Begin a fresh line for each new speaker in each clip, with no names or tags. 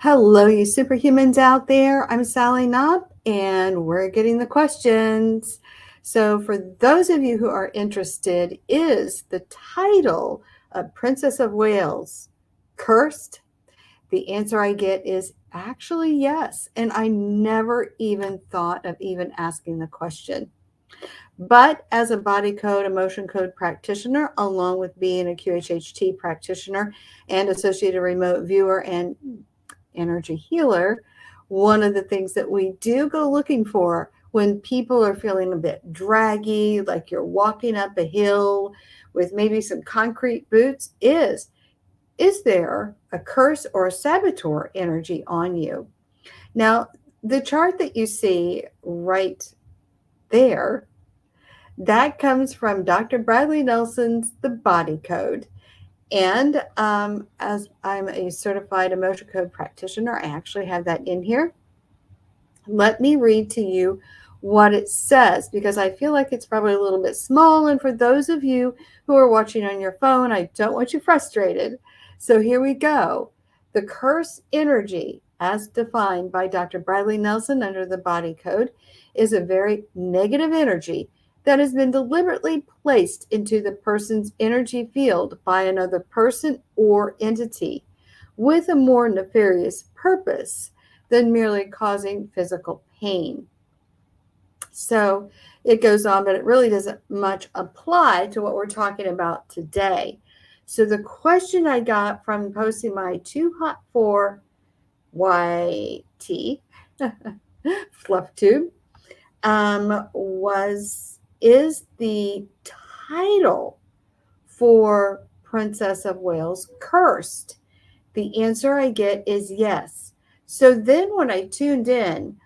Hello, you superhumans out there. I'm Sally Knopp, and we're getting the questions. So, for those of you who are interested, is the title of Princess of Wales cursed? The answer I get is actually yes. And I never even thought of even asking the question. But as a body code, emotion code practitioner, along with being a QHHT practitioner and associated remote viewer and energy healer, one of the things that we do go looking for when people are feeling a bit draggy, like you're walking up a hill with maybe some concrete boots, is there a curse or a saboteur energy on you? Now, the chart that you see right there, that comes from Dr. Bradley Nelson's The Body Code. And as I'm a certified emotion code practitioner, I actually have that in here. Let me read to you what it says because I feel like it's probably a little bit small. And for those of you who are watching on your phone, I don't want you frustrated. So here we go. The curse energy, as defined by Dr. Bradley Nelson under the body code, is a very negative energy that has been deliberately placed into the person's energy field by another person or entity with a more nefarious purpose than merely causing physical pain. So it goes on, but it really doesn't much apply to what we're talking about today. So the question I got from posting my Too Hot for YT fluff tube was, is the title for Princess of Wales cursed? The answer I get is yes. So then when I tuned in,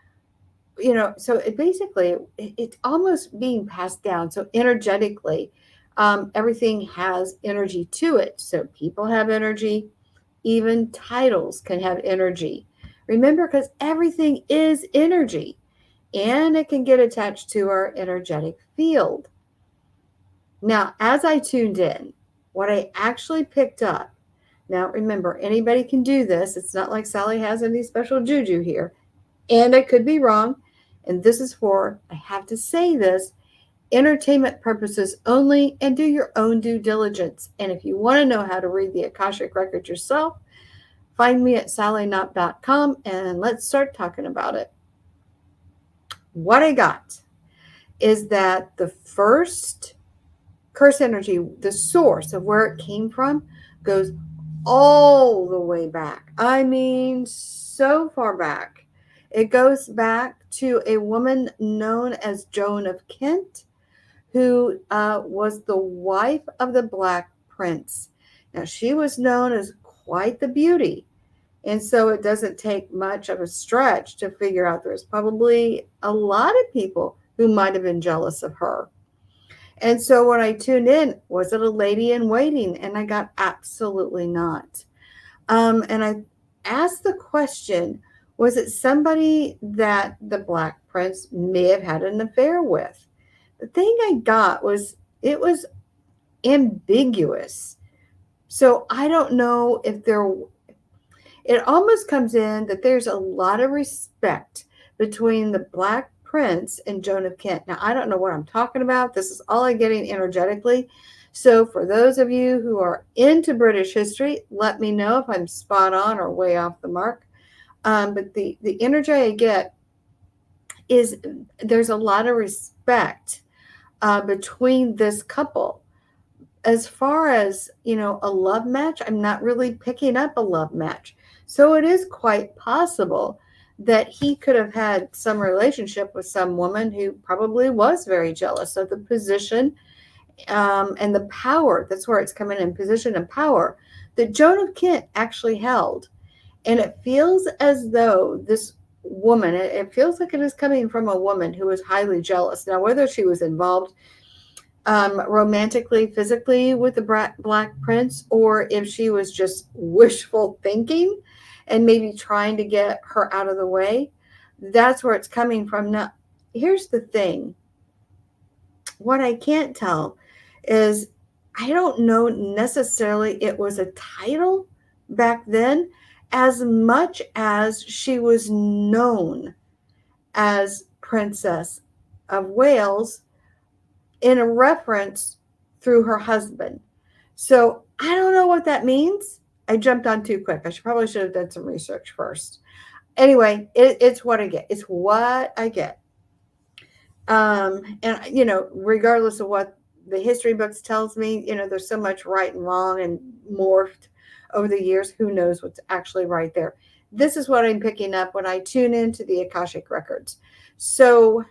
so it basically, it's almost being passed down. So energetically, everything has energy to it. So people have energy, even titles can have energy. Remember, because everything is energy and it can get attached to our energetic field. Now, as I tuned in, what I actually picked up, now remember, anybody can do this. It's not like Sally has any special juju here. And I could be wrong. And this is for, I have to say this, entertainment purposes only, and do your own due diligence. And if you want to know how to read the Akashic Record yourself, find me at sallyknop.com and let's start talking about it. What I got is that the first curse energy, the source of where it came from, goes all the way back. I mean, so far back. It goes back to a woman known as Joan of Kent, who was the wife of the Black Prince. Now, she was known as quite the beauty. And so it doesn't take much of a stretch to figure out there's probably a lot of people who might have been jealous of her. And so when I tuned in, was it a lady in waiting? And I got absolutely not. And I asked the question, was it somebody that the Black Prince may have had an affair with? The thing I got was it was ambiguous. So I don't know if it almost comes in that there's a lot of respect between the Black Prince and Joan of Kent. Now, I don't know what I'm talking about. This is all I'm getting energetically. So, for those of you who are into British history, let me know if I'm spot on or way off the mark. But the energy I get is there's a lot of respect between this couple. As far as, a love match, I'm not really picking up a love match. So it is quite possible that he could have had some relationship with some woman who probably was very jealous of the position and the power. That's where it's coming in, position and power that Joan of Kent actually held. And it feels as though this woman, it feels like it is coming from a woman who was highly jealous. Now, whether she was involved romantically, physically with the Black Prince, or if she was just wishful thinking and maybe trying to get her out of the way. That's where it's coming from. Now, here's the thing. What I can't tell is I don't know necessarily it was a title back then as much as she was known as Princess of Wales in a reference through her husband. So I don't know what that means. I jumped on too quick. Probably should have done some research first. Anyway, it's what I get. It's what I get. And regardless of what the history books tells me, there's so much right and wrong and morphed over the years. Who knows what's actually right there? This is what I'm picking up when I tune into the Akashic records. So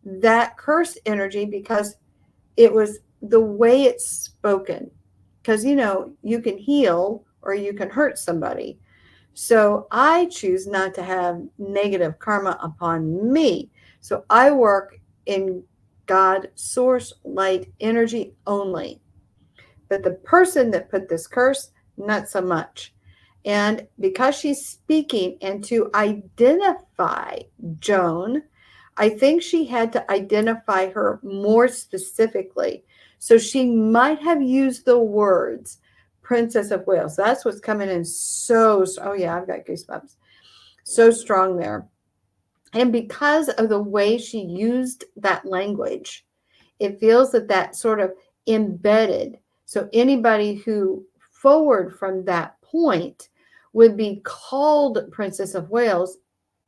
that curse energy, because it was the way it's spoken, because you can heal or you can hurt somebody. So I choose not to have negative karma upon me. So I work in God, source, light, energy only. But the person that put this curse, not so much. And because she's speaking and to identify Joan, I think she had to identify her more specifically. So she might have used the words Princess of Wales. That's what's coming in oh yeah, I've got goosebumps. So strong there. And because of the way she used that language, it feels that sort of embedded. So anybody who forward from that point would be called Princess of Wales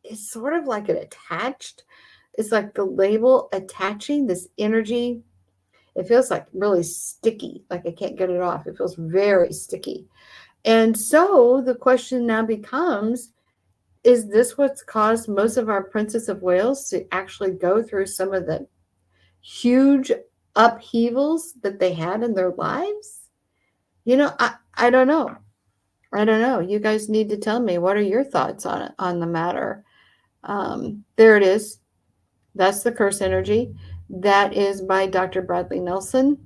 is sort of like it attached. It's like the label attaching this energy. It feels like really sticky, like I can't get it off. It feels very sticky. And so the question now becomes, is this what's caused most of our Princess of Wales to actually go through some of the huge upheavals that they had in their lives? I don't know. I don't know. You guys need to tell me, what are your thoughts on the matter? There it is. That's the curse energy. That is by Dr. Bradley Nelson,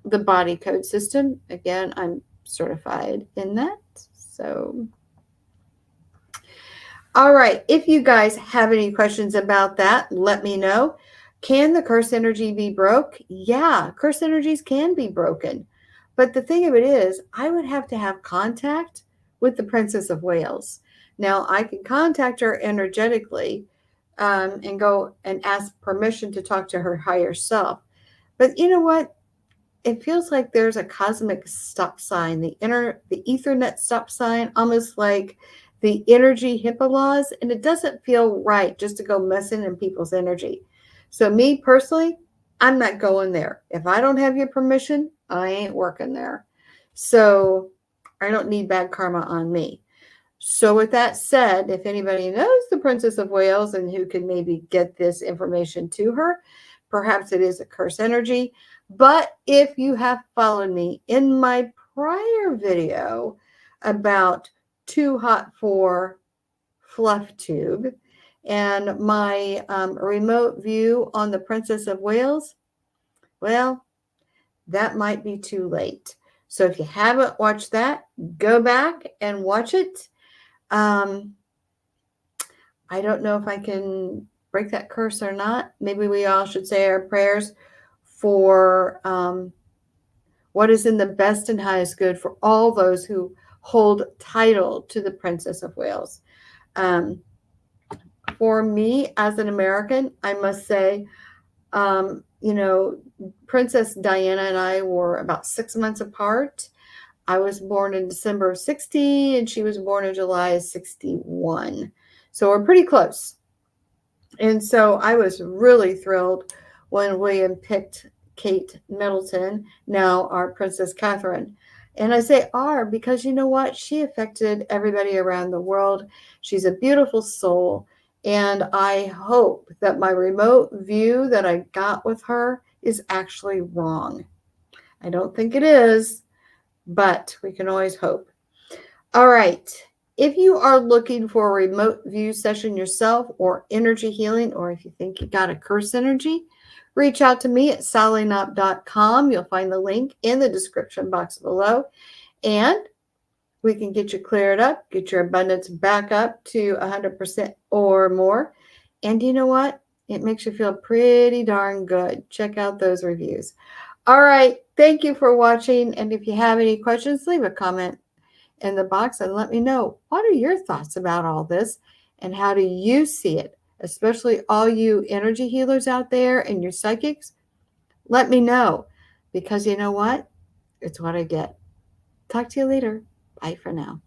the body code system. Again, I'm certified in that. So, all right. If you guys have any questions about that, let me know. Can the curse energy be broke? Yeah, curse energies can be broken. But the thing of it is, I would have to have contact with the Princess of Wales. Now, I can contact her energetically and go and ask permission to talk to her higher self. But you know what? It feels like there's a cosmic stop sign, the Ethernet stop sign, almost like the energy HIPAA laws, and it doesn't feel right just to go messing in people's energy. So me personally, I'm not going there. If I don't have your permission, I ain't working there. So I don't need bad karma on me. So with that said, if anybody knows the Princess of Wales and who can maybe get this information to her, perhaps it is a curse energy. But if you have followed me in my prior video about Too Hot for Fluff Tube and my remote view on the Princess of Wales, well, that might be too late. So if you haven't watched that, go back and watch it. I don't know if I can break that curse or not. Maybe we all should say our prayers for what is in the best and highest good for all those who hold title to the Princess of Wales. For me, as an American, I must say, Princess Diana and I were about 6 months apart. I was born in December of 60, and she was born in July of 61. So we're pretty close. And so I was really thrilled when William picked Kate Middleton, now our Princess Catherine. And I say our because you know what? She affected everybody around the world. She's a beautiful soul. And I hope that my remote view that I got with her is actually wrong. I don't think it is, but we can always hope. All right. If you are looking for a remote view session yourself or energy healing, or if you think you got a curse energy, reach out to me at sallyknop.com. You'll find the link in the description box below. And we can get you cleared up, get your abundance back up to 100% or more. And you know what? It makes you feel pretty darn good. Check out those reviews. All right. Thank you for watching. And if you have any questions, leave a comment in the box and let me know, what are your thoughts about all this and how do you see it? Especially all you energy healers out there and your psychics, let me know, because you know what? It's what I get. Talk to you later. Bye for now.